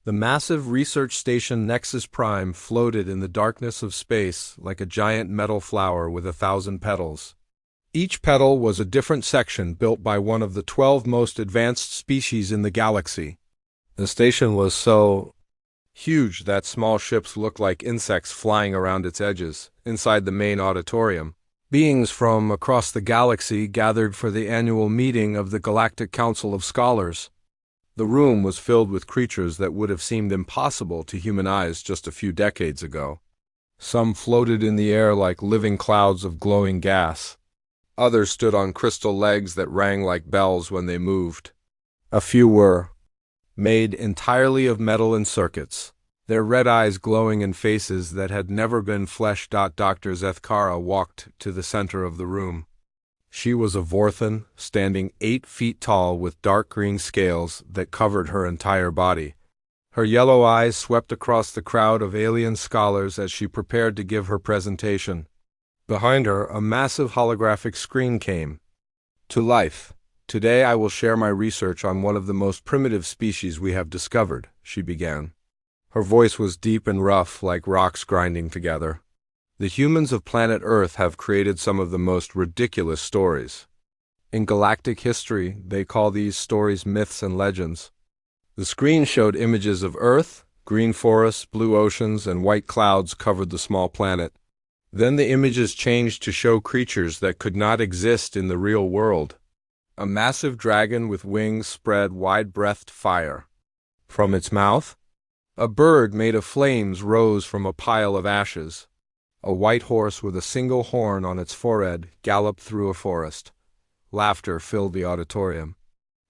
The massive research station Nexus Prime floated in the darkness of space like a giant metal flower with 1,000 petals. Each petal was a different section built by one of the 12 most advanced species in the galaxy. The station was so huge that small ships looked like insects flying around its edges. Inside the main auditorium, beings from across the galaxy gathered for the annual meeting of the Galactic Council of Scholars. The room was filled with creatures that would have seemed impossible to human eyes just a few decades ago. Some floated in the air like living clouds of glowing gas. Others stood on crystal legs that rang like bells when they moved. A few were made entirely of metal and circuits, their red eyes glowing in faces that had never been flesh. Dr. Zethkara walked to the center of the room. She was a Vorthan, standing 8 feet tall with dark green scales that covered her entire body. Her yellow eyes swept across the crowd of alien scholars as she prepared to give her presentation. Behind her, a massive holographic screen came to life. "Today I will share my research on one of the most primitive species we have discovered," she began. Her voice was deep and rough, like rocks grinding together. "The humans of planet Earth have created some of the most ridiculous stories. In galactic history, they call these stories myths and legends." The screen showed images of Earth, green forests, blue oceans, and white clouds covered the small planet. Then the images changed to show creatures that could not exist in the real world. A massive dragon with wings spread wide-breathed fire. From its mouth, a bird made of flames rose from a pile of ashes. A white horse with a single horn on its forehead galloped through a forest. Laughter filled the auditorium.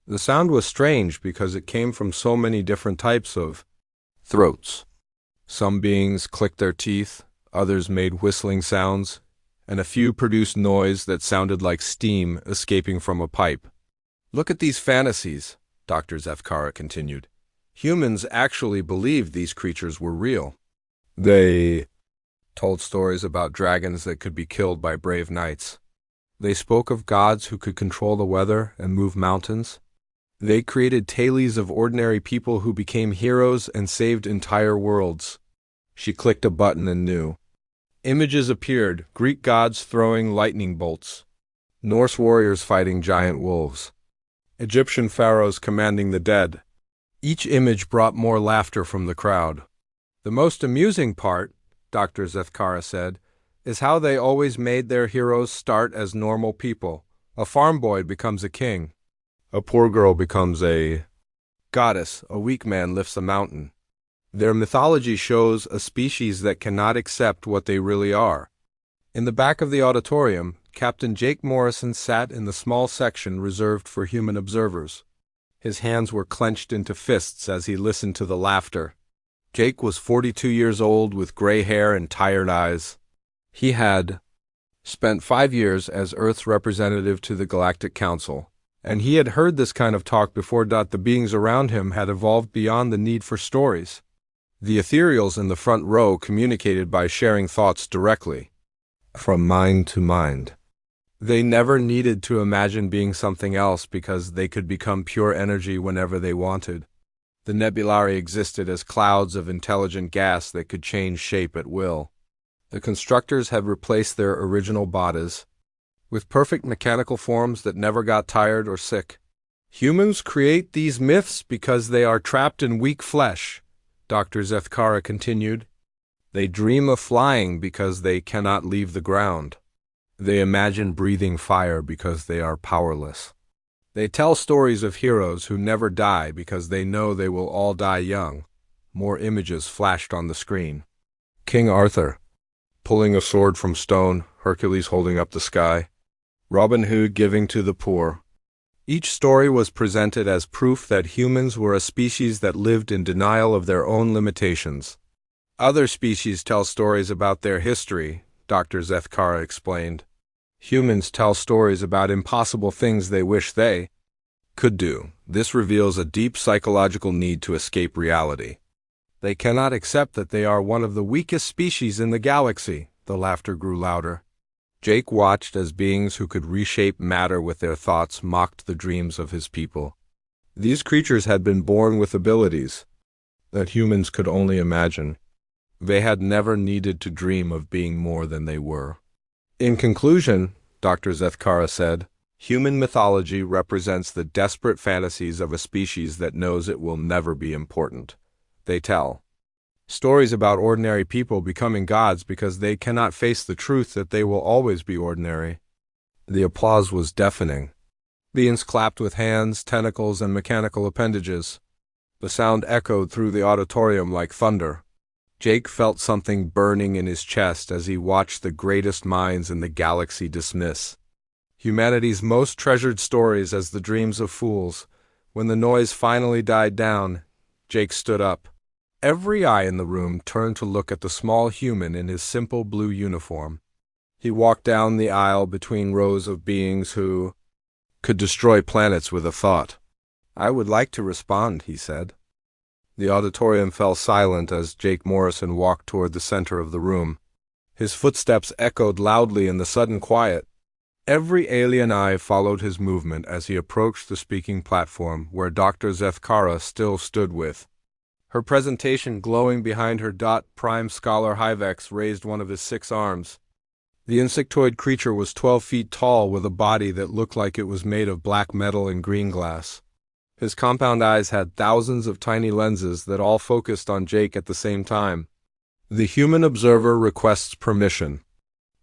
The sound was strange because it came from so many different types of throats. Some beings clicked their teeth, others made whistling sounds, and a few produced noise that sounded like steam escaping from a pipe. "Look at these fantasies," Dr. Zethkara continued. "Humans actually believed these creatures were real. They told stories about dragons that could be killed by brave knights. They spoke of gods who could control the weather and move mountains. They created tales of ordinary people who became heroes and saved entire worlds." She clicked a button and knew. Images appeared, Greek gods throwing lightning bolts, Norse warriors fighting giant wolves, Egyptian pharaohs commanding the dead. Each image brought more laughter from the crowd. "The most amusing part," Dr. Zethkara said, "is how they always made their heroes start as normal people. A farm boy becomes a king. A poor girl becomes a goddess. A weak man lifts a mountain. Their mythology shows a species that cannot accept what they really are." In the back of the auditorium, Captain Jake Morrison sat in the small section reserved for human observers. His hands were clenched into fists as he listened to the laughter. Jake was 42 years old with gray hair and tired eyes. He had spent 5 years as Earth's representative to the Galactic Council, and he had heard this kind of talk before. The beings around him had evolved beyond the need for stories. The ethereals in the front row communicated by sharing thoughts directly, from mind to mind. They never needed to imagine being something else because they could become pure energy whenever they wanted. The nebulae existed as clouds of intelligent gas that could change shape at will. The constructors had replaced their original bodies with perfect mechanical forms that never got tired or sick. "Humans create these myths because they are trapped in weak flesh," Dr. Zethkara continued. "They dream of flying because they cannot leave the ground. They imagine breathing fire because they are powerless. They tell stories of heroes who never die because they know they will all die young." More images flashed on the screen. King Arthur pulling a sword from stone, Hercules holding up the sky, Robin Hood giving to the poor. Each story was presented as proof that humans were a species that lived in denial of their own limitations. "Other species tell stories about their history," Dr. Zethkara explained. "Humans tell stories about impossible things they wish they could do. This reveals a deep psychological need to escape reality. They cannot accept that they are one of the weakest species in the galaxy." The laughter grew louder. Jake watched as beings who could reshape matter with their thoughts mocked the dreams of his people. These creatures had been born with abilities that humans could only imagine. They had never needed to dream of being more than they were. In conclusion, Dr. Zethkara said, human mythology represents the desperate fantasies of a species that knows it will never be important. They tell stories about ordinary people becoming gods because they cannot face the truth that they will always be ordinary. The applause was deafening. Beings clapped with hands, tentacles, and mechanical appendages. The sound echoed through the auditorium like thunder. Jake felt something burning in his chest as he watched the greatest minds in the galaxy dismiss humanity's most treasured stories as the dreams of fools. When the noise finally died down, Jake stood up. Every eye in the room turned to look at the small human in his simple blue uniform. He walked down the aisle between rows of beings who could destroy planets with a thought. "I would like to respond," he said. The auditorium fell silent as Jake Morrison walked toward the center of the room. His footsteps echoed loudly in the sudden quiet. Every alien eye followed his movement as he approached the speaking platform where Dr. Zethkara still stood with her presentation glowing behind her. Prime Scholar Hyvex raised one of his 6 arms. The insectoid creature was 12 feet tall with a body that looked like it was made of black metal and green glass. His compound eyes had thousands of tiny lenses that all focused on Jake at the same time. "The human observer requests permission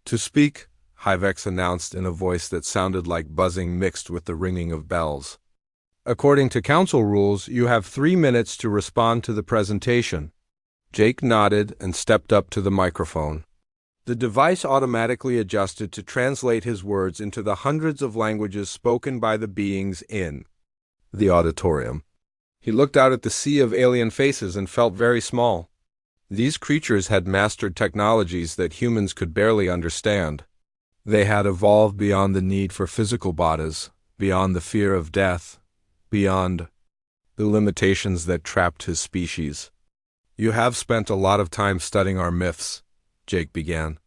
to speak," Hyvex announced in a voice that sounded like buzzing mixed with the ringing of bells. "According to council rules, you have 3 minutes to respond to the presentation." Jake nodded and stepped up to the microphone. The device automatically adjusted to translate his words into the hundreds of languages spoken by the beings in the auditorium. He looked out at the sea of alien faces and felt very small. These creatures had mastered technologies that humans could barely understand. They had evolved beyond the need for physical bodies, beyond the fear of death, beyond the limitations that trapped his species. "You have spent a lot of time studying our myths," Jake began.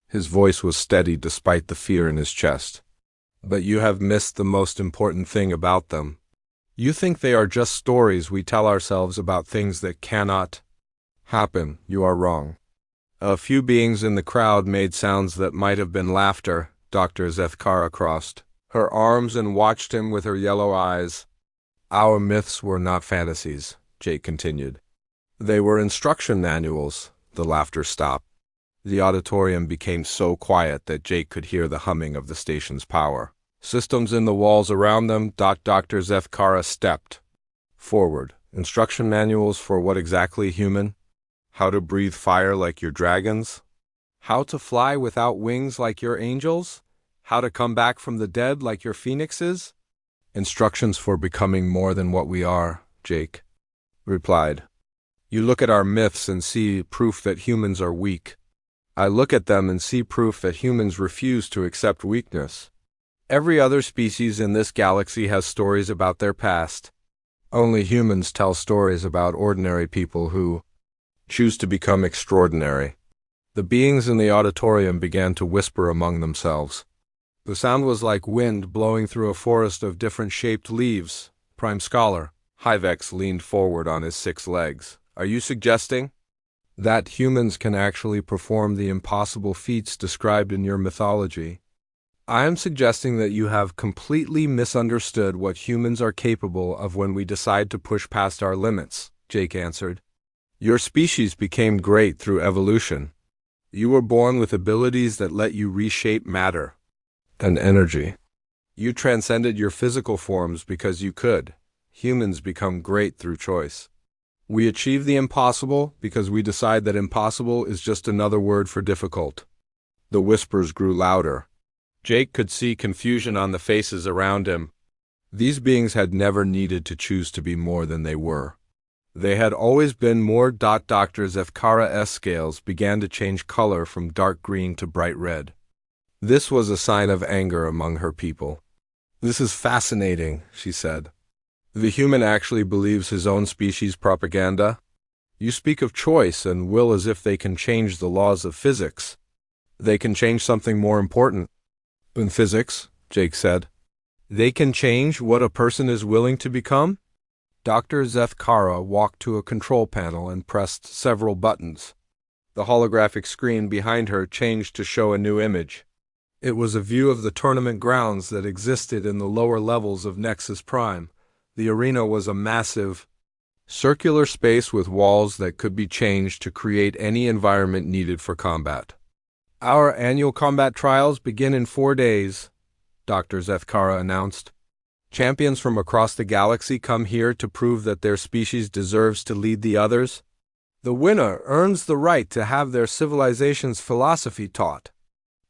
His voice was steady despite the fear in his chest. "But you have missed the most important thing about them. You think they are just stories we tell ourselves about things that cannot happen. You are wrong." A few beings in the crowd made sounds that might have been laughter. Dr. Zethkara crossed her arms and watched him with her yellow eyes. "Our myths were not fantasies," Jake continued. "They were instruction manuals." The laughter stopped. The auditorium became so quiet that Jake could hear the humming of the station's power systems in the walls around them. Dr. Zethkara stepped forward. "Instruction manuals for what exactly, human? How to breathe fire like your dragons? How to fly without wings like your angels? How to come back from the dead like your phoenixes?" "Instructions for becoming more than what we are," Jake replied. "You look at our myths and see proof that humans are weak. I look at them and see proof that humans refuse to accept weakness. Every other species in this galaxy has stories about their past. Only humans tell stories about ordinary people who choose to become extraordinary." The beings in the auditorium began to whisper among themselves. The sound was like wind blowing through a forest of different-shaped leaves. Prime Scholar Hyvex leaned forward on his 6 legs. "Are you suggesting that humans can actually perform the impossible feats described in your mythology?" "I am suggesting that you have completely misunderstood what humans are capable of when we decide to push past our limits," Jake answered. "Your species became great through evolution. You were born with abilities that let you reshape matter and energy. You transcended your physical forms because you could. Humans become great through choice. We achieve the impossible because we decide that impossible is just another word for difficult." The whispers grew louder. Jake could see confusion on the faces around him. These beings had never needed to choose to be more than they were. They had always been more. Dr. Zethkara's scales began to change color from dark green to bright red. This was a sign of anger among her people. "This is fascinating," she said. "The human actually believes his own species' propaganda? You speak of choice and will as if they can change the laws of physics. They can change something more important than physics," Jake said. "They can change what a person is willing to become?" Dr. Zethkara walked to a control panel and pressed several buttons. The holographic screen behind her changed to show a new image. It was a view of the tournament grounds that existed in the lower levels of Nexus Prime. The arena was a massive, circular space with walls that could be changed to create any environment needed for combat. "Our annual combat trials begin in 4 days," Dr. Zethkara announced. "Champions from across the galaxy come here to prove that their species deserves to lead the others. The winner earns the right to have their civilization's philosophy taught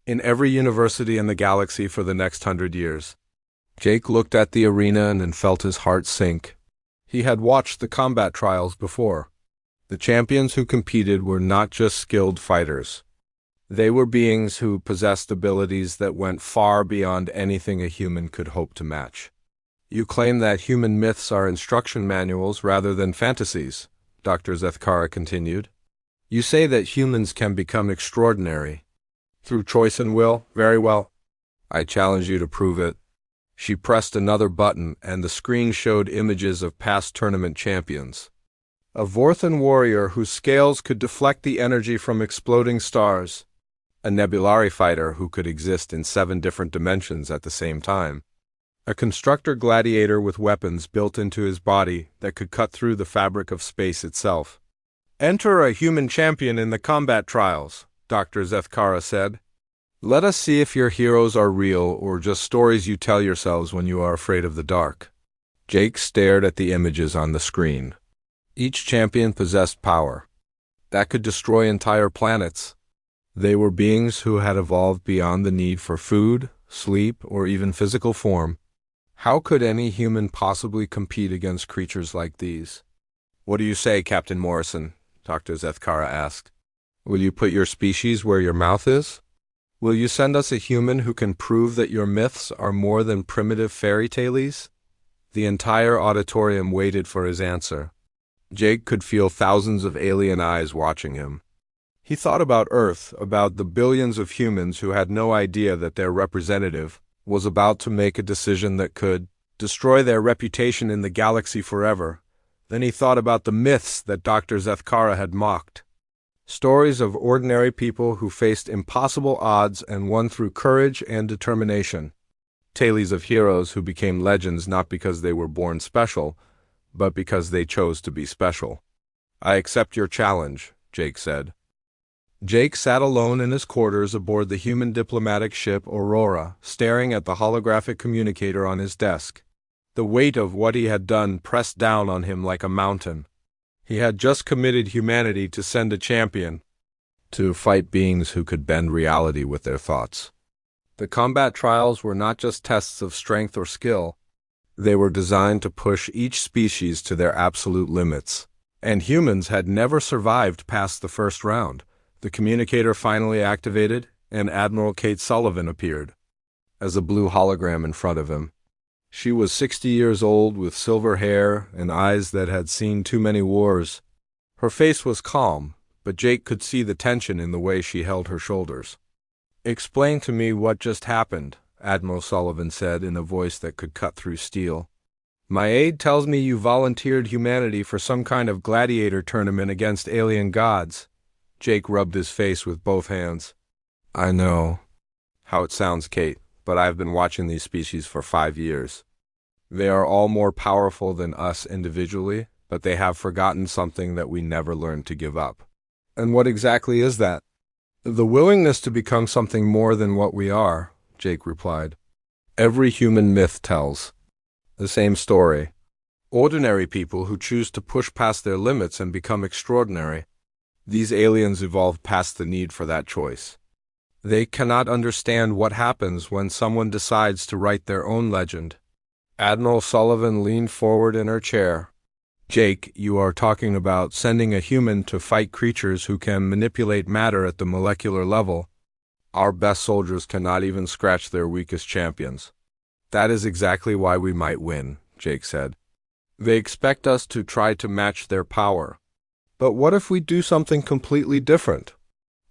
in every university in the galaxy for the next 100 years. Jake looked at the arena and felt his heart sink. He had watched the combat trials before. The champions who competed were not just skilled fighters. They were beings who possessed abilities that went far beyond anything a human could hope to match. "You claim that human myths are instruction manuals rather than fantasies," Dr. Zethkara continued. "You say that humans can become extraordinary through choice and will. Very well. I challenge you to prove it." She pressed another button, and the screen showed images of past tournament champions. A Vorthan warrior whose scales could deflect the energy from exploding stars. A Nebulari fighter who could exist in 7 different dimensions at the same time. A constructor gladiator with weapons built into his body that could cut through the fabric of space itself. "Enter a human champion in the combat trials," Dr. Zethkara said. "Let us see if your heroes are real or just stories you tell yourselves when you are afraid of the dark." Jake stared at the images on the screen. Each champion possessed power that could destroy entire planets. They were beings who had evolved beyond the need for food, sleep, or even physical form. How could any human possibly compete against creatures like these? "What do you say, Captain Morrison?" Dr. Zethkara asked. "Will you put your species where your mouth is? Will you send us a human who can prove that your myths are more than primitive fairy tales?" The entire auditorium waited for his answer. Jake could feel thousands of alien eyes watching him. He thought about Earth, about the billions of humans who had no idea that their representative was about to make a decision that could destroy their reputation in the galaxy forever. Then he thought about the myths that Dr. Zethkara had mocked. Stories of ordinary people who faced impossible odds and won through courage and determination. Tales of heroes who became legends not because they were born special, but because they chose to be special. "I accept your challenge," Jake said. Jake sat alone in his quarters aboard the human diplomatic ship Aurora, staring at the holographic communicator on his desk. The weight of what he had done pressed down on him like a mountain. He had just committed humanity to send a champion to fight beings who could bend reality with their thoughts. The combat trials were not just tests of strength or skill. They were designed to push each species to their absolute limits. And humans had never survived past the first round. The communicator finally activated, and Admiral Kate Sullivan appeared as a blue hologram in front of him. She was 60 years old with silver hair and eyes that had seen too many wars. Her face was calm, but Jake could see the tension in the way she held her shoulders. "Explain to me what just happened," Admiral Sullivan said in a voice that could cut through steel. "My aide tells me you volunteered humanity for some kind of gladiator tournament against alien gods." Jake rubbed his face with both hands. "I know how it sounds, Kate, but I've been watching these species for 5 years. They are all more powerful than us individually, but they have forgotten something that we never learned to give up." "And what exactly is that?" "The willingness to become something more than what we are," Jake replied. "Every human myth tells the same story. Ordinary people who choose to push past their limits and become extraordinary. These aliens evolved past the need for that choice. They cannot understand what happens when someone decides to write their own legend." Admiral Sullivan leaned forward in her chair. "Jake, you are talking about sending a human to fight creatures who can manipulate matter at the molecular level. Our best soldiers cannot even scratch their weakest champions." "That is exactly why we might win," Jake said. "They expect us to try to match their power. But what if we do something completely different?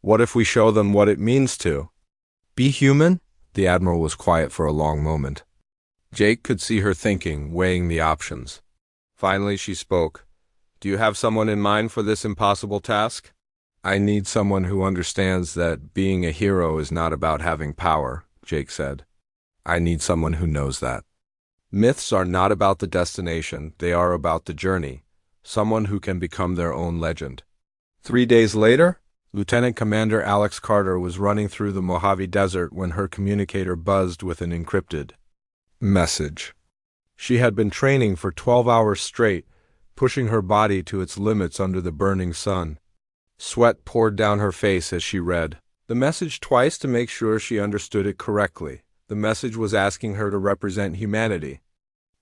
What if we show them what it means to be human?" The Admiral was quiet for a long moment. Jake could see her thinking, weighing the options. Finally, she spoke. Do you have someone in mind for this impossible task? I need someone who understands that being a hero is not about having power, Jake said. I need someone who knows that. Myths are not about the destination, they are about the journey. Someone who can become their own legend. 3 days later, Lieutenant Commander Alex Carter was running through the Mojave Desert when her communicator buzzed with an encrypted message. She had been training for 12 hours straight, pushing her body to its limits under the burning sun. Sweat poured down her face as she read the message twice to make sure she understood it correctly. The message was asking her to represent humanity.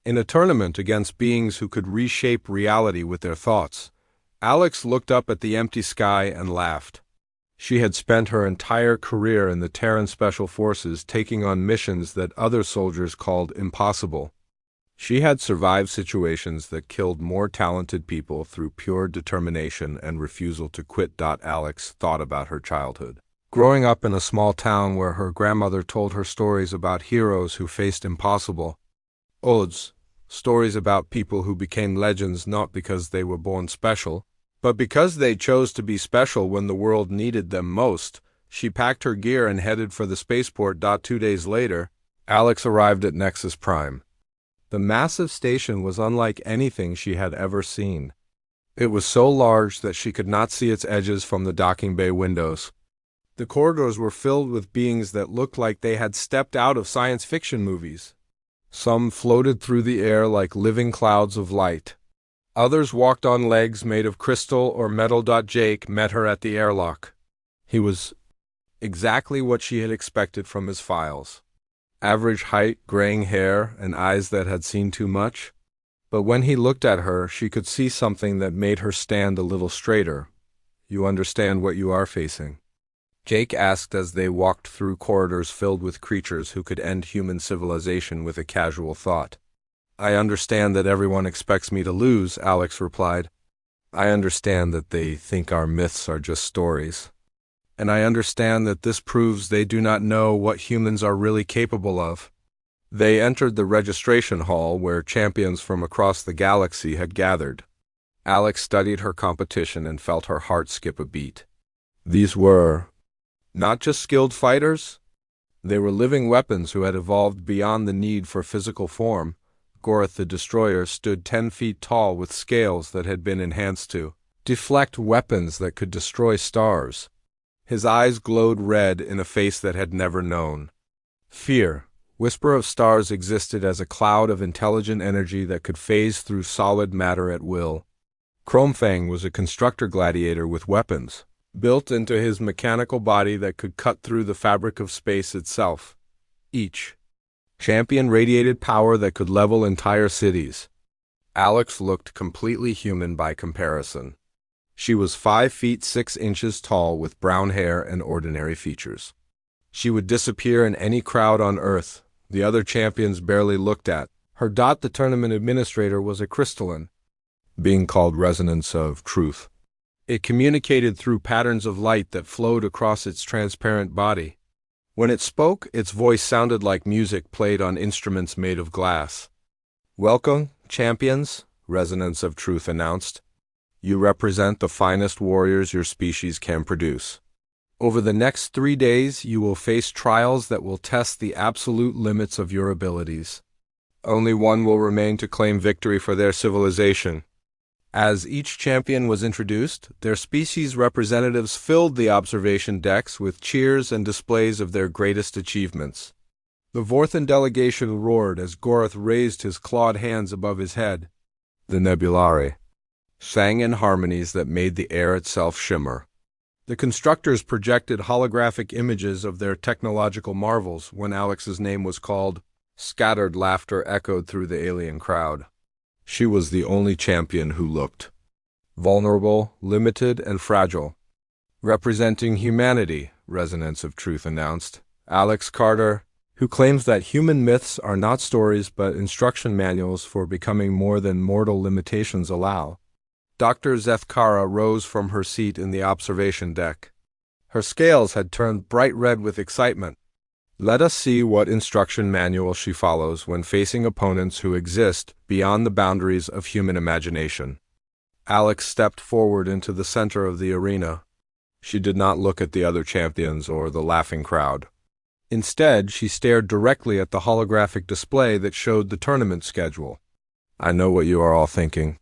In a tournament against beings who could reshape reality with their thoughts, Alex looked up at the empty sky and laughed. She had spent her entire career in the Terran Special Forces taking on missions that other soldiers called impossible. She had survived situations that killed more talented people through pure determination and refusal to quit. Alex thought about her childhood. Growing up in a small town where her grandmother told her stories about heroes who faced impossible odds, stories about people who became legends not because they were born special, but because they chose to be special when the world needed them most. She packed her gear and headed for the spaceport. 2 days later, Alex arrived at Nexus Prime. The massive station was unlike anything she had ever seen. It was so large that she could not see its edges from the docking bay windows. The corridors were filled with beings that looked like they had stepped out of science fiction movies. Some floated through the air like living clouds of light. Others walked on legs made of crystal or metal. Jake met her at the airlock. He was exactly what she had expected from his files. Average height, graying hair, and eyes that had seen too much. But when he looked at her, she could see something that made her stand a little straighter. You understand what you are facing? Jake asked as they walked through corridors filled with creatures who could end human civilization with a casual thought. I understand that everyone expects me to lose, Alex replied. I understand that they think our myths are just stories. And I understand that this proves they do not know what humans are really capable of. They entered the registration hall where champions from across the galaxy had gathered. Alex studied her competition and felt her heart skip a beat. These were not just skilled fighters. They were living weapons who had evolved beyond the need for physical form. Goroth the Destroyer stood 10 feet tall with scales that had been enhanced to deflect weapons that could destroy stars. His eyes glowed red in a face that had never known fear. Whisper of Stars existed as a cloud of intelligent energy that could phase through solid matter at will. Chromefang was a constructor gladiator with weapons built into his mechanical body that could cut through the fabric of space itself. Each champion radiated power that could level entire cities. Alex looked completely human by comparison. She was 5 feet 6 inches tall with brown hair and ordinary features. She would disappear in any crowd on Earth. The other champions barely looked at her. The tournament administrator was a crystalline being called Resonance of Truth. It communicated through patterns of light that flowed across its transparent body. When it spoke, its voice sounded like music played on instruments made of glass. Welcome, champions, Resonance of Truth announced. You represent the finest warriors your species can produce. Over the next 3 days, you will face trials that will test the absolute limits of your abilities. Only one will remain to claim victory for their civilization. As each champion was introduced, their species representatives filled the observation decks with cheers and displays of their greatest achievements. The Vorthan delegation roared as Goroth raised his clawed hands above his head. The Nebulari sang in harmonies that made the air itself shimmer. The constructors projected holographic images of their technological marvels when Alex's name was called. Scattered laughter echoed through the alien crowd. She was the only champion who looked vulnerable, limited, and fragile. Representing humanity, Resonance of Truth announced. Alex Carter, who claims that human myths are not stories but instruction manuals for becoming more than mortal limitations allow. Dr. Zethkara rose from her seat in the observation deck. Her scales had turned bright red with excitement. Let us see what instruction manual she follows when facing opponents who exist beyond the boundaries of human imagination. Alex stepped forward into the center of the arena. She did not look at the other champions or the laughing crowd. Instead, she stared directly at the holographic display that showed the tournament schedule. "I know what you are all thinking,"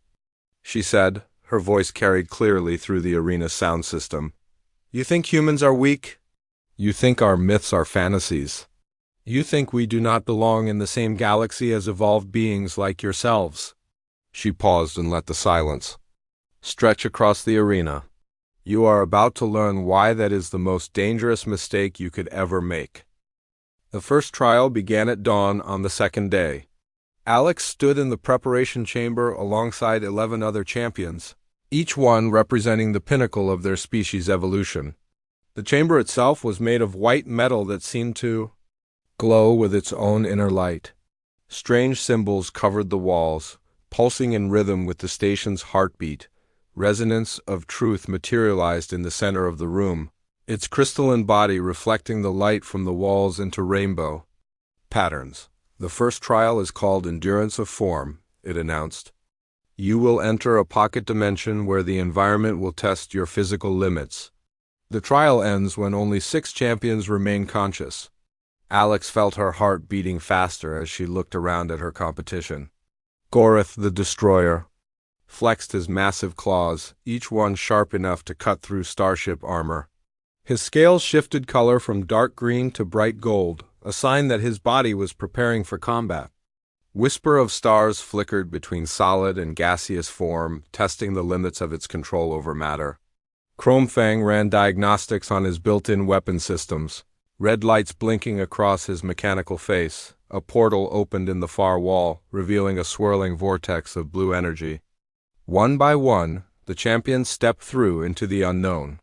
she said, her voice carried clearly through the arena's sound system. "You think humans are weak? You think our myths are fantasies. You think we do not belong in the same galaxy as evolved beings like yourselves." She paused and let the silence stretch across the arena. "You are about to learn why that is the most dangerous mistake you could ever make." The first trial began at dawn on the second day. Alex stood in the preparation chamber alongside 11 other champions, each one representing the pinnacle of their species' evolution. The chamber itself was made of white metal that seemed to glow with its own inner light. Strange symbols covered the walls, pulsing in rhythm with the station's heartbeat. Resonance of truth materialized in the center of the room, its crystalline body reflecting the light from the walls into rainbow patterns. "The first trial is called Endurance of Form," it announced. "You will enter a pocket dimension where the environment will test your physical limits. The trial ends when only 6 champions remain conscious." Alex felt her heart beating faster as she looked around at her competition. Gorith the Destroyer flexed his massive claws, each one sharp enough to cut through starship armor. His scales shifted color from dark green to bright gold, a sign that his body was preparing for combat. Whisper of Stars flickered between solid and gaseous form, testing the limits of its control over matter. Chromefang ran diagnostics on his built-in weapon systems, red lights blinking across his mechanical face. A portal opened in the far wall, revealing a swirling vortex of blue energy. One by one, the champions stepped through into the unknown.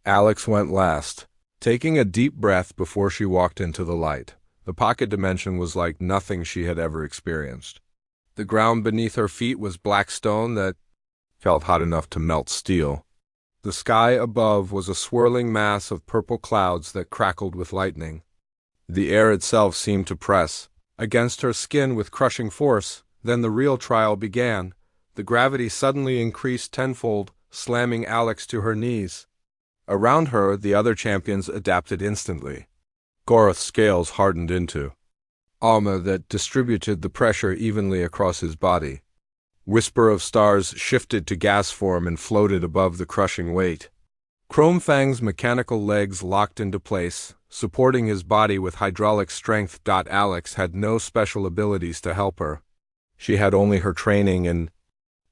Alex went last, taking a deep breath before she walked into the light. The pocket dimension was like nothing she had ever experienced. The ground beneath her feet was black stone that felt hot enough to melt steel. The sky above was a swirling mass of purple clouds that crackled with lightning. The air itself seemed to press against her skin with crushing force. Then the real trial began. The gravity suddenly increased tenfold, slamming Alex to her knees. Around her, the other champions adapted instantly. Gorith's scales hardened into armor that distributed the pressure evenly across his body. Whisper of Stars shifted to gas form and floated above the crushing weight. Chromefang's mechanical legs locked into place, supporting his body with hydraulic strength. Alex had no special abilities to help her. She had only her training and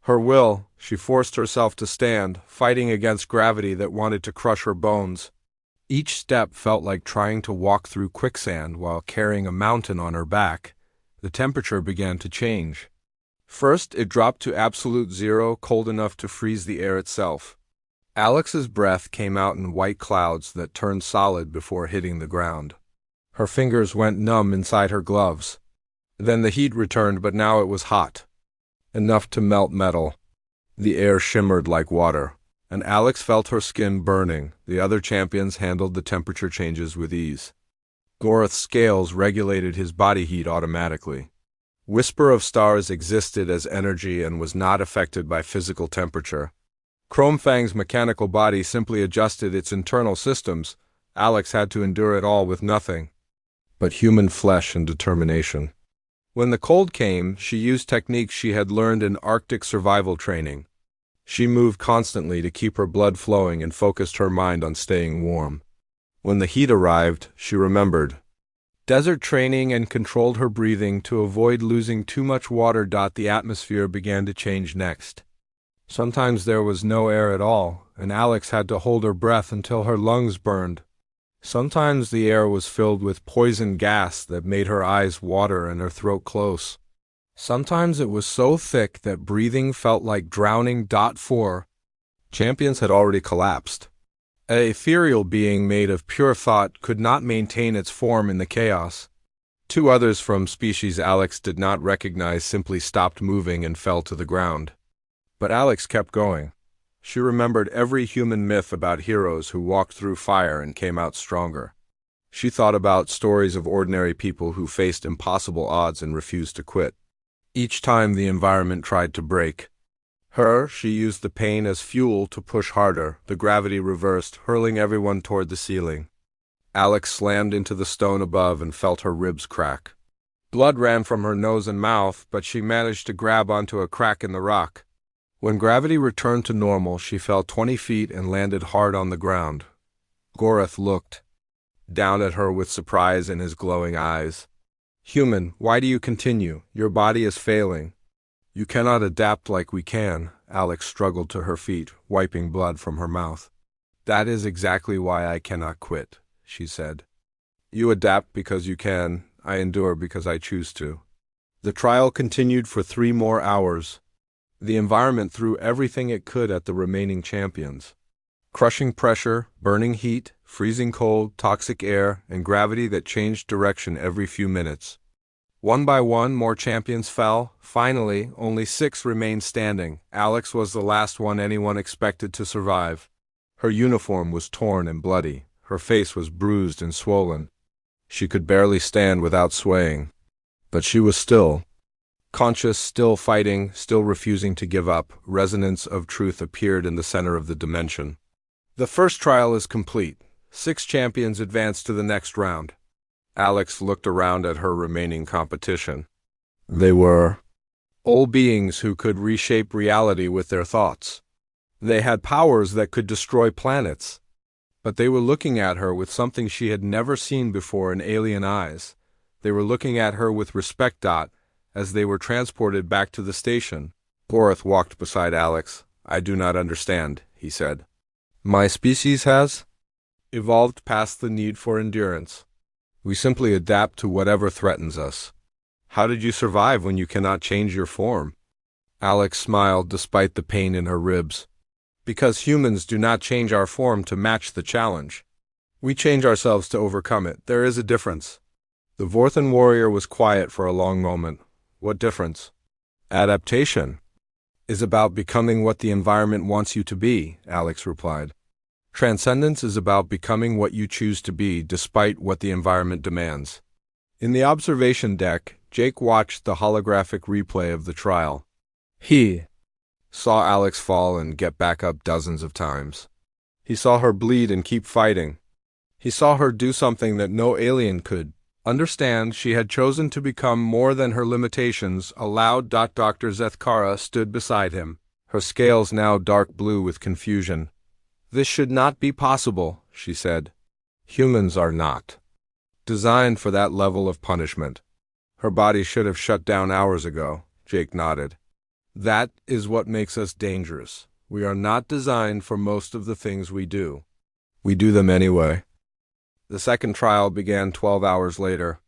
her will. She forced herself to stand, fighting against gravity that wanted to crush her bones. Each step felt like trying to walk through quicksand while carrying a mountain on her back. The temperature began to change. First, it dropped to absolute zero, cold enough to freeze the air itself. Alex's breath came out in white clouds that turned solid before hitting the ground. Her fingers went numb inside her gloves. Then the heat returned, but now it was hot, enough to melt metal. The air shimmered like water, and Alex felt her skin burning. The other champions handled the temperature changes with ease. Gorith's scales regulated his body heat automatically. Whisper of Stars existed as energy and was not affected by physical temperature. Chromefang's mechanical body simply adjusted its internal systems. Alex had to endure it all with nothing but human flesh and determination. When the cold came, she used techniques she had learned in Arctic survival training. She moved constantly to keep her blood flowing and focused her mind on staying warm. When the heat arrived, she remembered desert training and controlled her breathing to avoid losing too much water. The atmosphere began to change next. Sometimes there was no air at all, and Alex had to hold her breath until her lungs burned. Sometimes the air was filled with poison gas that made her eyes water and her throat close. Sometimes it was so thick that breathing felt like drowning. 4 champions had already collapsed. An ethereal being made of pure thought could not maintain its form in the chaos. 2 others from species Alex did not recognize simply stopped moving and fell to the ground. But Alex kept going. She remembered every human myth about heroes who walked through fire and came out stronger. She thought about stories of ordinary people who faced impossible odds and refused to quit. Each time the environment tried to break she used the pain as fuel to push harder. The gravity reversed, hurling everyone toward the ceiling. Alex slammed into the stone above and felt her ribs crack. Blood ran from her nose and mouth, but she managed to grab onto a crack in the rock. When gravity returned to normal, she fell 20 feet and landed hard on the ground. Gorath looked down at her with surprise in his glowing eyes. "Human, why do you continue? Your body is failing." "You cannot adapt like we can." Alex struggled to her feet, wiping blood from her mouth. "That is exactly why I cannot quit," she said. "You adapt because you can. I endure because I choose to." The trial continued for 3 more hours. The environment threw everything it could at the remaining champions. Crushing pressure, burning heat, freezing cold, toxic air, and gravity that changed direction every few minutes. One by one, more champions fell. Finally, only 6 remained standing. Alex was the last one anyone expected to survive. Her uniform was torn and bloody. Her face was bruised and swollen. She could barely stand without swaying. But she was still conscious, still fighting, still refusing to give up. Resonance of truth appeared in the center of the dimension. The first trial is complete. 6 champions advanced to the next round. Alex looked around at her remaining competition. They were old beings who could reshape reality with their thoughts. They had powers that could destroy planets. But they were looking at her with something she had never seen before in alien eyes. They were looking at her with respect. As they were transported back to the station, Gorath walked beside Alex. "I do not understand," he said. "My species has evolved past the need for endurance. We simply adapt to whatever threatens us." "How did you survive when you cannot change your form?" Alex smiled despite the pain in her ribs. "Because humans do not change our form to match the challenge. We change ourselves to overcome it. There is a difference." The Vorthan warrior was quiet for a long moment. "What difference?" "Adaptation is about becoming what the environment wants you to be," Alex replied. "Transcendence is about becoming what you choose to be, despite what the environment demands." In the observation deck, Jake watched the holographic replay of the trial. He saw Alex fall and get back up dozens of times. He saw her bleed and keep fighting. He saw her do something that no alien could. Understand, she had chosen to become more than her limitations. Aloud, Dr. Zethkara stood beside him, her scales now dark blue with confusion. "This should not be possible," she said. "Humans are not designed for that level of punishment." "Her body should have shut down hours ago," Jake nodded. "That is what makes us dangerous. We are not designed for most of the things we do. We do them anyway." The second trial began 12 hours later.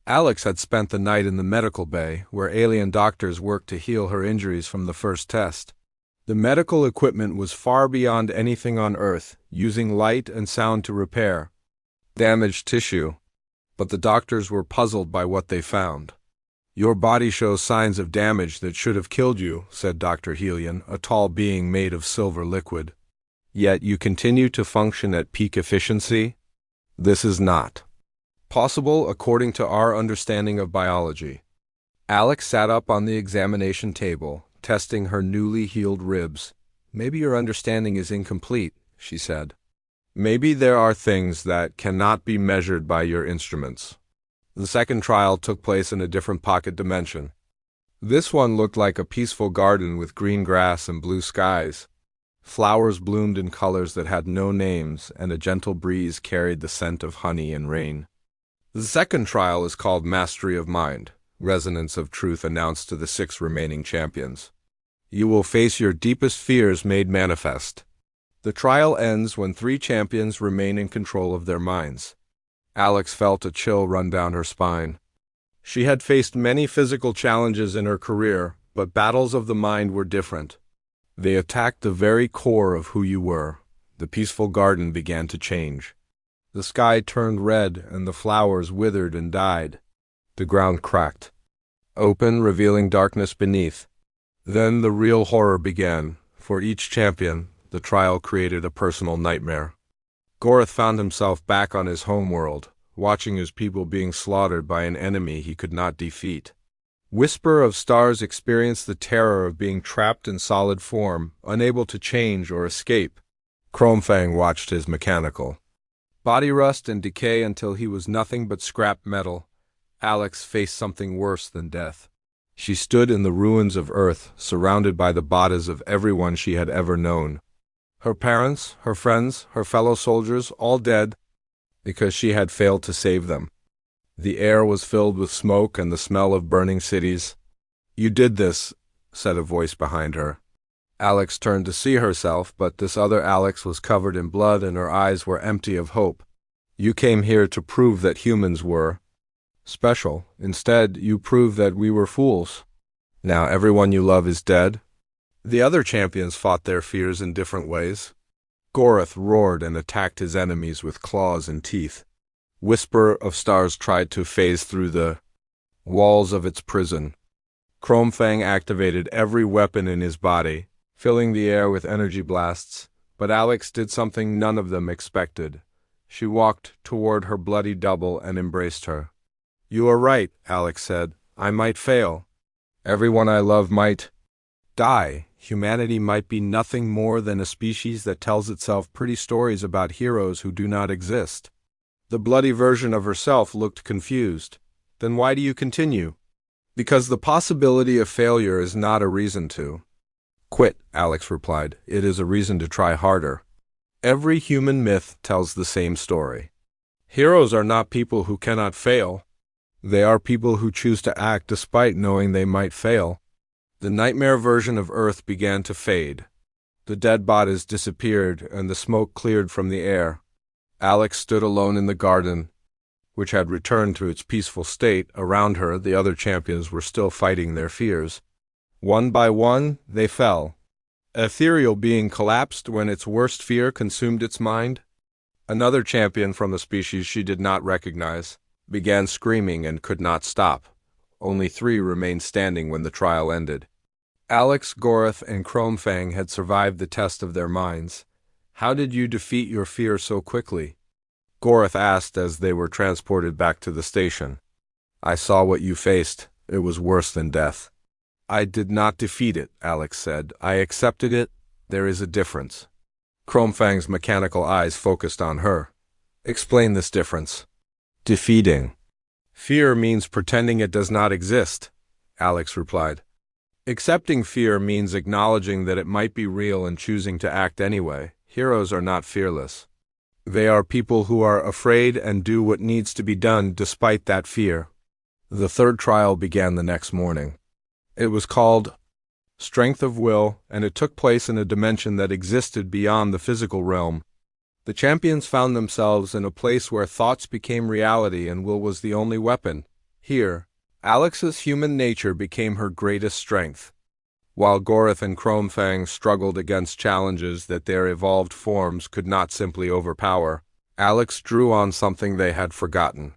Alex had spent the night in the medical bay, where alien doctors worked to heal her injuries from the first test. The medical equipment was far beyond anything on Earth, using light and sound to repair damaged tissue. But the doctors were puzzled by what they found. "Your body shows signs of damage that should have killed you," said Dr. Helion, a tall being made of silver liquid. "Yet you continue to function at peak efficiency? This is not possible according to our understanding of biology." Alex sat up on the examination table, testing her newly healed ribs. "Maybe your understanding is incomplete," she said. "Maybe there are things that cannot be measured by your instruments." The second trial took place in a different pocket dimension. This one looked like a peaceful garden with green grass and blue skies. Flowers bloomed in colors that had no names, and a gentle breeze carried the scent of honey and rain. The second trial is called Mastery of Mind. Resonance of Truth announced to the 6 remaining champions. "You will face your deepest fears made manifest." The trial ends when 3 champions remain in control of their minds. Alex felt a chill run down her spine. She had faced many physical challenges in her career, but battles of the mind were different. They attacked the very core of who you were. The peaceful garden began to change. The sky turned red and the flowers withered and died. The ground cracked open, revealing darkness beneath. Then the real horror began. For each champion, the trial created a personal nightmare. Gorath found himself back on his homeworld, watching his people being slaughtered by an enemy he could not defeat. Whisper of Stars experienced the terror of being trapped in solid form, unable to change or escape. Chromefang watched his mechanical body rust and decay until he was nothing but scrap metal. Alex faced something worse than death. She stood in the ruins of Earth, surrounded by the bodies of everyone she had ever known. Her parents, her friends, her fellow soldiers, all dead, because she had failed to save them. The air was filled with smoke and the smell of burning cities. "You did this," said a voice behind her. Alex turned to see herself, but this other Alex was covered in blood and her eyes were empty of hope. "You came here to prove that humans were special. Instead, you proved that we were fools. Now everyone you love is dead." The other champions fought their fears in different ways. Goroth roared and attacked his enemies with claws and teeth. Whisper of Stars tried to phase through the walls of its prison. Chromefang activated every weapon in his body, filling the air with energy blasts, but Alex did something none of them expected. She walked toward her bloody double and embraced her. "You are right," Alex said. "I might fail. Everyone I love might die. Humanity might be nothing more than a species that tells itself pretty stories about heroes who do not exist." The bloody version of herself looked confused. "Then why do you continue?" "Because the possibility of failure is not a reason to quit," Alex replied. "It is a reason to try harder." Every human myth tells the same story. Heroes are not people who cannot fail. They are people who choose to act despite knowing they might fail. The nightmare version of Earth began to fade. The dead bodies disappeared and the smoke cleared from the air. Alex stood alone in the garden, which had returned to its peaceful state. Around her, the other champions were still fighting their fears. One by one, they fell. An ethereal being collapsed when its worst fear consumed its mind. Another champion from a species she did not recognize began screaming and could not stop. Only 3 remained standing when the trial ended. Alex, Goroth, and Chromefang had survived the test of their minds. "How did you defeat your fear so quickly?" Goroth asked as they were transported back to the station. "I saw what you faced. It was worse than death." "I did not defeat it," Alex said. "I accepted it. There is a difference." Chromefang's mechanical eyes focused on her. "Explain this difference." "Defeating fear means pretending it does not exist," Alex replied. "Accepting fear means acknowledging that it might be real and choosing to act anyway. Heroes are not fearless. They are people who are afraid and do what needs to be done despite that fear." The third trial began the next morning. It was called Strength of Will, and it took place in a dimension that existed beyond the physical realm. The champions found themselves in a place where thoughts became reality and will was the only weapon. Here, Alex's human nature became her greatest strength. While Goroth and Chromefang struggled against challenges that their evolved forms could not simply overpower, Alex drew on something they had forgotten.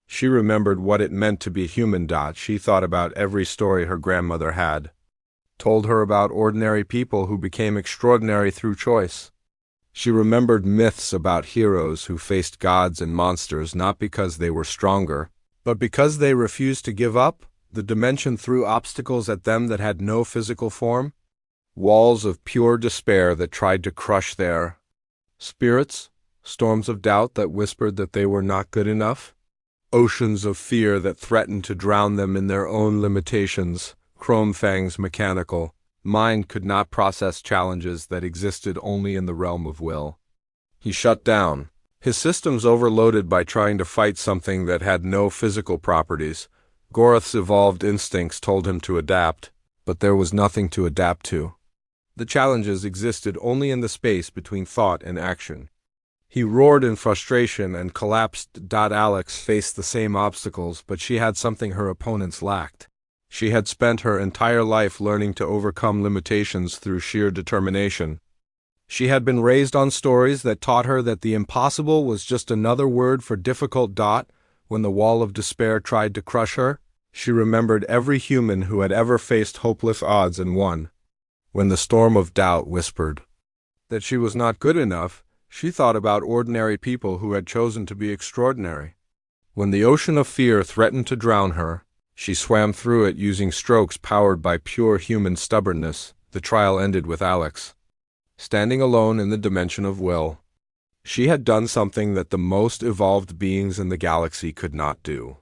She remembered what it meant to be human. She thought about every story her grandmother had told her about ordinary people who became extraordinary through choice. She remembered myths about heroes who faced gods and monsters not because they were stronger, but because they refused to give up. The dimension threw obstacles at them that had no physical form, walls of pure despair that tried to crush their spirits, storms of doubt that whispered that they were not good enough, oceans of fear that threatened to drown them in their own limitations. Chromefang's mechanical mind could not process challenges that existed only in the realm of will. He shut down, his systems overloaded by trying to fight something that had no physical properties. Goroth's evolved instincts told him to adapt, but there was nothing to adapt to. The challenges existed only in the space between thought and action. He roared in frustration and collapsed. Alex faced the same obstacles, but she had something her opponents lacked. She had spent her entire life learning to overcome limitations through sheer determination. She had been raised on stories that taught her that the impossible was just another word for difficult. When the wall of despair tried to crush her, she remembered every human who had ever faced hopeless odds and won. When the storm of doubt whispered that she was not good enough, she thought about ordinary people who had chosen to be extraordinary. When the ocean of fear threatened to drown her, she swam through it using strokes powered by pure human stubbornness. The trial ended with Alex standing alone in the dimension of will. She had done something that the most evolved beings in the galaxy could not do.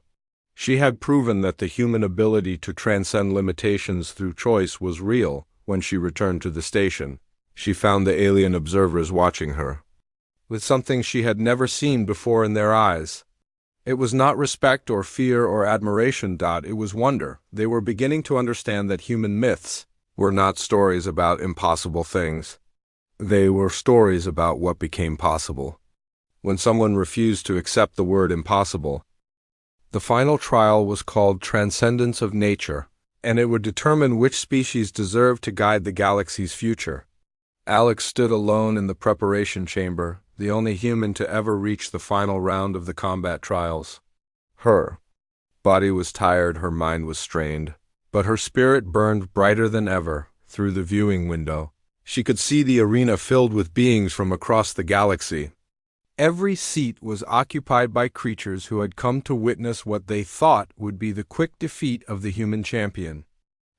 She had proven that the human ability to transcend limitations through choice was real. When she returned to the station, she found the alien observers watching her with something she had never seen before in their eyes. It was not respect or fear or admiration. It was wonder. They were beginning to understand that human myths were not stories about impossible things. They were stories about what became possible when someone refused to accept the word impossible. The final trial was called Transcendence of Nature, and it would determine which species deserved to guide the galaxy's future. Alex stood alone in the preparation chamber, the only human to ever reach the final round of the combat trials. Her body was tired, her mind was strained, but her spirit burned brighter than ever. Through the viewing window, she could see the arena filled with beings from across the galaxy. Every seat was occupied by creatures who had come to witness what they thought would be the quick defeat of the human champion.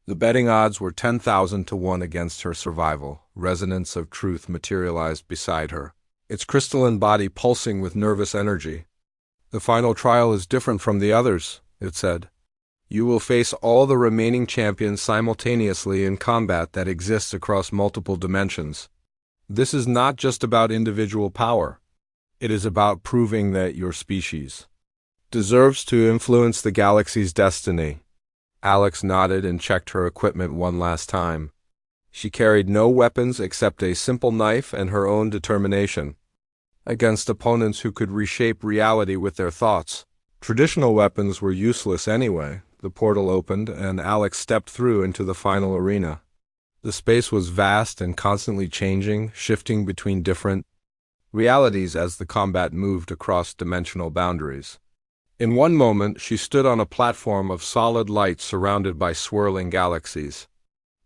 The betting odds were 10,000 to 1 against her survival. Resonance of truth materialized beside her, its crystalline body pulsing with nervous energy. "The final trial is different from the others," it said. "You will face all the remaining champions simultaneously in combat that exists across multiple dimensions. This is not just about individual power. It is about proving that your species deserves to influence the galaxy's destiny." Alex nodded and checked her equipment one last time. She carried no weapons except a simple knife and her own determination. Against opponents who could reshape reality with their thoughts, traditional weapons were useless anyway. The portal opened, and Alex stepped through into the final arena. The space was vast and constantly changing, shifting between different realities as the combat moved across dimensional boundaries. In one moment, she stood on a platform of solid light surrounded by swirling galaxies.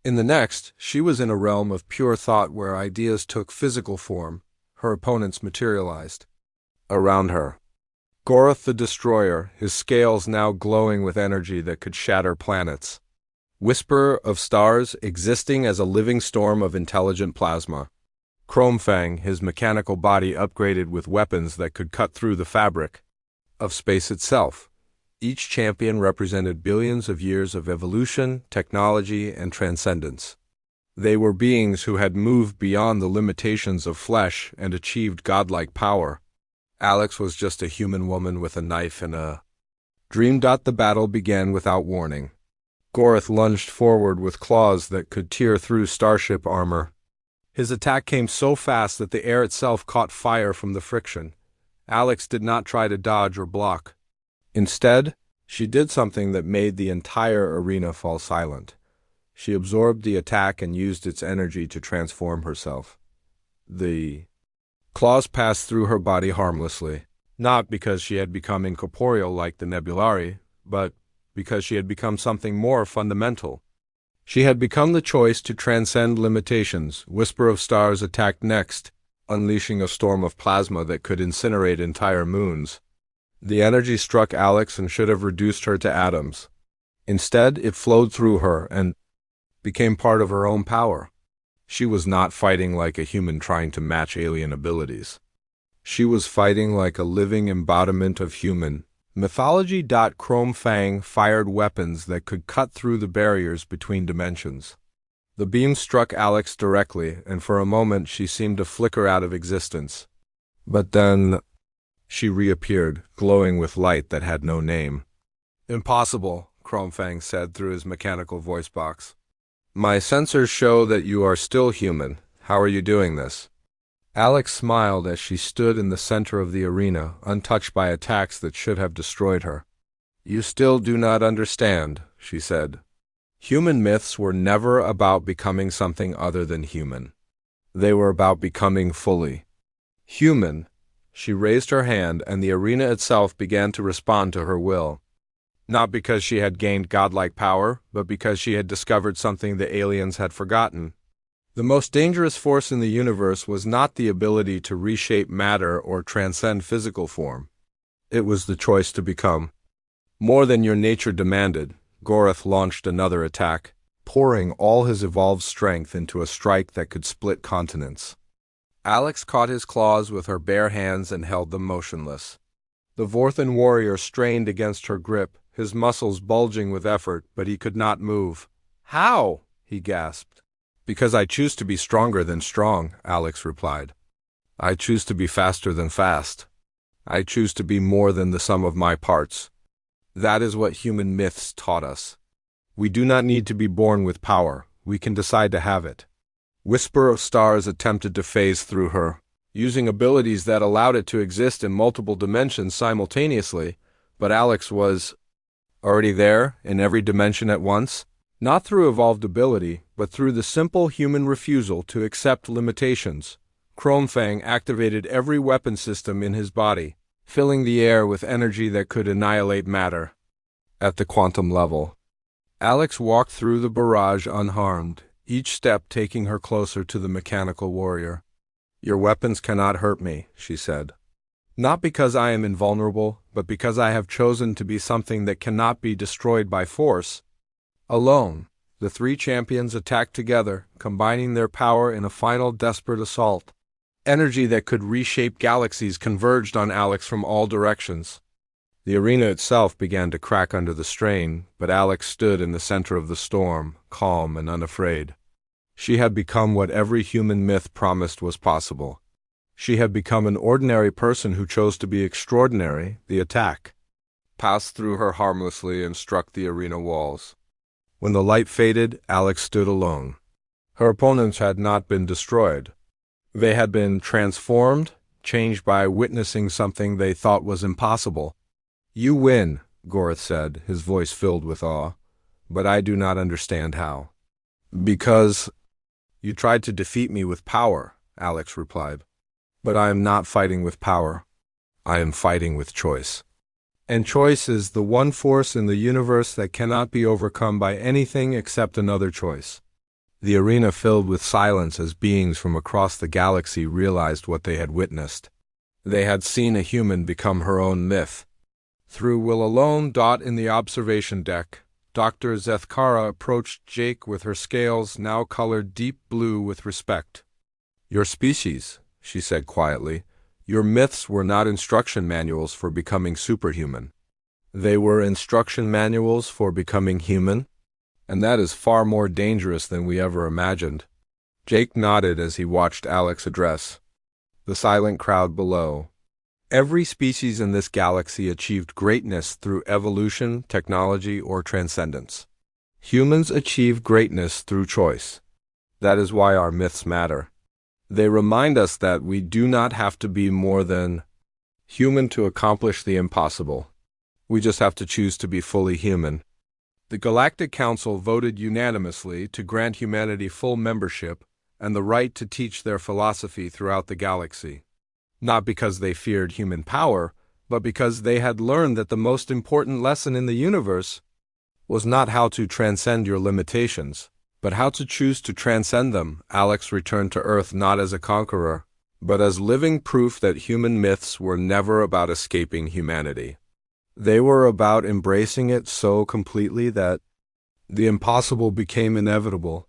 In the next, she was in a realm of pure thought where ideas took physical form. Her opponents materialized around her. Goroth the Destroyer, his scales now glowing with energy that could shatter planets. Whisperer of Stars, existing as a living storm of intelligent plasma. Chromefang, his mechanical body upgraded with weapons that could cut through the fabric of space itself. Each champion represented billions of years of evolution, technology, and transcendence. They were beings who had moved beyond the limitations of flesh and achieved godlike power. Alex was just a human woman with a knife and a dream. The battle began without warning. Goroth lunged forward with claws that could tear through starship armor. His attack came so fast that the air itself caught fire from the friction. Alex did not try to dodge or block. Instead, she did something that made the entire arena fall silent. She absorbed the attack and used its energy to transform herself. The claws passed through her body harmlessly, not because she had become incorporeal like the Nebulari, but because she had become something more fundamental. She had become the choice to transcend limitations. Whisper of Stars attacked next, unleashing a storm of plasma that could incinerate entire moons. The energy struck Alex and should have reduced her to atoms. Instead, it flowed through her and became part of her own power. She was not fighting like a human trying to match alien abilities. She was fighting like a living embodiment of human mythology. Chromefang fired weapons that could cut through the barriers between dimensions. The beam struck Alex directly, and for a moment she seemed to flicker out of existence. But then she reappeared, glowing with light that had no name. "Impossible," Chromefang said through his mechanical voice box. "My sensors show that you are still human. How are you doing this?" Alex smiled as she stood in the center of the arena, untouched by attacks that should have destroyed her. "You still do not understand," she said. Human myths were never about becoming something other than human. They were about becoming fully human. She raised her hand, and the arena itself began to respond to her will. Not because she had gained godlike power, but because she had discovered something the aliens had forgotten. The most dangerous force in the universe was not the ability to reshape matter or transcend physical form. It was the choice to become. More than your nature demanded, Gorath launched another attack, pouring all his evolved strength into a strike that could split continents. Alex caught his claws with her bare hands and held them motionless. The Vorthan warrior strained against her grip, his muscles bulging with effort, but he could not move. "How?" he gasped. "Because I choose to be stronger than strong," Alex replied. "I choose to be faster than fast. I choose to be more than the sum of my parts. That is what human myths taught us. We do not need to be born with power. We can decide to have it." Whisper of Stars attempted to phase through her, using abilities that allowed it to exist in multiple dimensions simultaneously, but Alex was already there in every dimension at once, not through evolved ability, but through the simple human refusal to accept limitations. Chromefang activated every weapon system in his body, filling the air with energy that could annihilate matter. At the quantum level, Alex walked through the barrage unharmed, each step taking her closer to the mechanical warrior. "Your weapons cannot hurt me," she said. "Not because I am invulnerable, but because I have chosen to be something that cannot be destroyed by force." Alone, the three champions attacked together, combining their power in a final desperate assault. Energy that could reshape galaxies converged on Alex from all directions. The arena itself began to crack under the strain, but Alex stood in the center of the storm, calm and unafraid. She had become what every human myth promised was possible. She had become an ordinary person who chose to be extraordinary. The attack passed through her harmlessly and struck the arena walls. When the light faded, Alex stood alone. Her opponents had not been destroyed. They had been transformed, changed by witnessing something they thought was impossible. "You win," Gorath said, his voice filled with awe, "but I do not understand how." "Because you tried to defeat me with power," Alex replied. "But I am not fighting with power. I am fighting with choice. And choice is the one force in the universe that cannot be overcome by anything except another choice." The arena filled with silence as beings from across the galaxy realized what they had witnessed. They had seen a human become her own myth. Through Will Alone in the observation deck, Dr. Zethkara approached Jake with her scales now colored deep blue with respect. "Your species," she said quietly, "your myths were not instruction manuals for becoming superhuman. They were instruction manuals for becoming human, and that is far more dangerous than we ever imagined." Jake nodded as he watched Alex address the silent crowd below. Every species in this galaxy achieved greatness through evolution, technology, or transcendence. Humans achieve greatness through choice. That is why our myths matter. They remind us that we do not have to be more than human to accomplish the impossible. We just have to choose to be fully human. The Galactic Council voted unanimously to grant humanity full membership and the right to teach their philosophy throughout the galaxy. Not because they feared human power, but because they had learned that the most important lesson in the universe was not how to transcend your limitations, but how to choose to transcend them. Alex returned to Earth not as a conqueror, but as living proof that human myths were never about escaping humanity. They were about embracing it so completely that the impossible became inevitable.